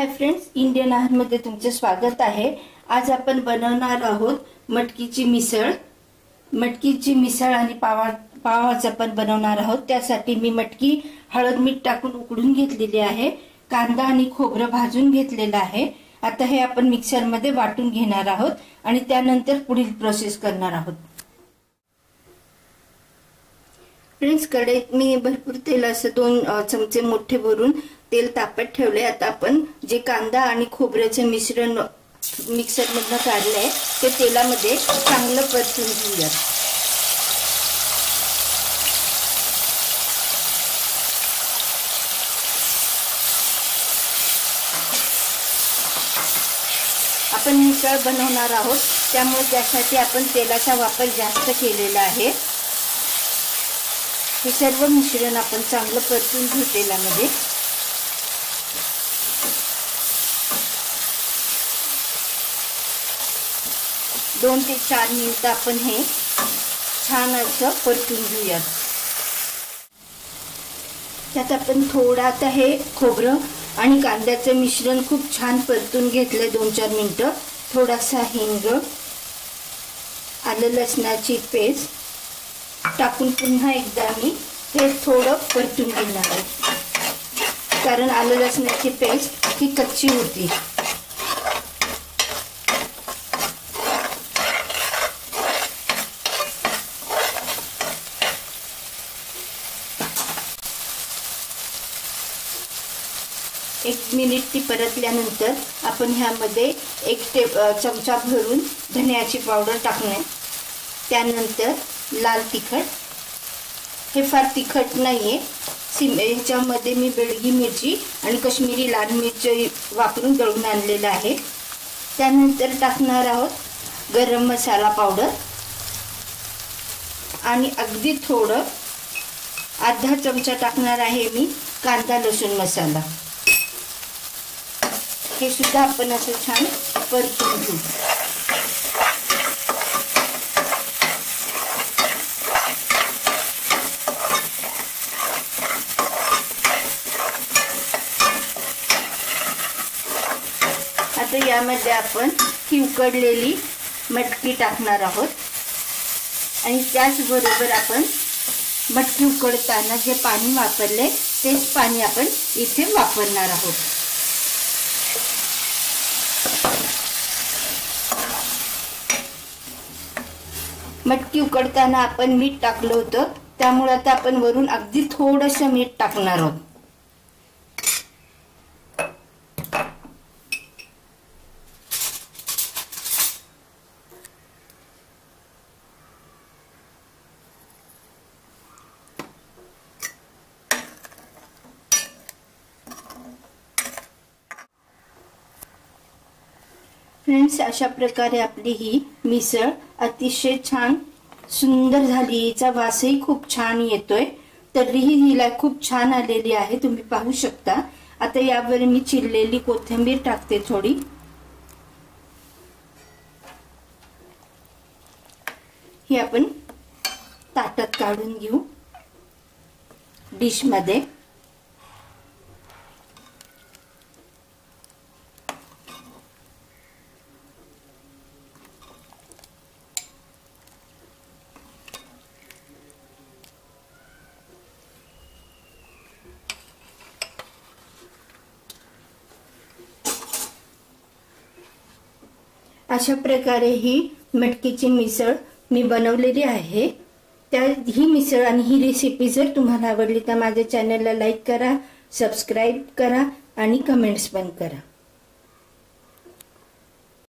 Hi friends, Indian आहार मध्ये तुमचे स्वागत आहे। आज आपण बनवणार आहोत मटकीची मिसळ। मटकीची मिसळ आणि पावाच आपण बनवणार आहोत। त्यासाठी मी मटकी हळद मीठ टाकून उकडून घेतलेली आहे। कांदा आणि खोबरं भाजून घेतलेलं आहे। आता हे आपण मिक्सर मध्ये वाटून घेणार आहोत आणि त्यानंतर पुढील प्रोसेस करणार आहोत। फ्रेंड्स, कढईत मी भरपूर तेल असं 2 चमचे मोठे भरून तेल तापत ठेवले। आता आपण जे कांदा आणि खोबऱ्याचे मिश्रण मिक्सर मधून काढले ते तेलामध्ये चांगलं परतून घेऊया। आपण मिसळ बनवणार आहोत, त्यामुळे त्यासाठी आपण तेलाचा वापर जास्त केलेला आहे। हे सर्व मिश्रण आपण चांगलं परतून घेऊ तेलामध्ये। दोन ते 4 मिनिट आपण हे छान असं परतून घेऊयात। त्यात आपण थोडं आता हे खोबरं आणि कांद्याचं मिश्रण खूप छान परतून घेतले 2-4 मिनिट। थोडासा हिंग, आलं लसणाची पेस्ट टाकून पुन्हा एकदा मी हे थोडं परतून घेणार आहे, कारण आलं लसणाची पेस्ट ही कच्ची होती। एक मिनिट ती परतल्यानंतर आपण ह्यामध्ये 1 चमचा भरून धन्याची पावडर टाकणार। त्यानंतर लाल तिखट, हे फार तिखट नाहीये। ह्याच्यामध्ये मी बेडगी मिरची आणि काश्मीरी लाल मिरची वापरून दळून आणलेलं आहे। त्यानंतर टाकणार आहोत गरम मसाला पावडर आणि अगदी थोडं अर्धा चमचा टाकणार आहे मी कांदा लसूण मसाला। हे सुद्धा आपण असं छान परतून घेऊ। आता यामध्ये आपण ही उकडलेली मटकी टाकणार आहोत आणि त्याचबरोबर आपण मटकी उकडताना जे पाणी वापरले तेच पाणी आपण इथे वापरणार आहोत। मटकी उकडताना आपण मीठ टाकलं होतं, त्यामुळे आता आपण वरून अगदी थोडंसं मीठ टाकणार आहोत। फ्रेंड्स, अशा प्रकारे आपली ही मिसळ अतिशय छान सुंदर झाली। हिचा वासही खूप छान येतोय, तरीही हिला खूप छान आलेली आहे, तुम्ही पाहू शकता। आता यावर मी चिरलेली कोथिंबीर टाकते थोडी। ही आपण ताटात काढून घेऊ डिश मध्ये। अशा प्रकारे ही मटकीची मिसळ मी बनवलेली आहे। ही मिसळ आणि ही रेसिपी जर तुम्हाला आवडली तर माझ्या चॅनलला लाईक करा, सबस्क्राइब करा आणि कमेंट्स पण करा।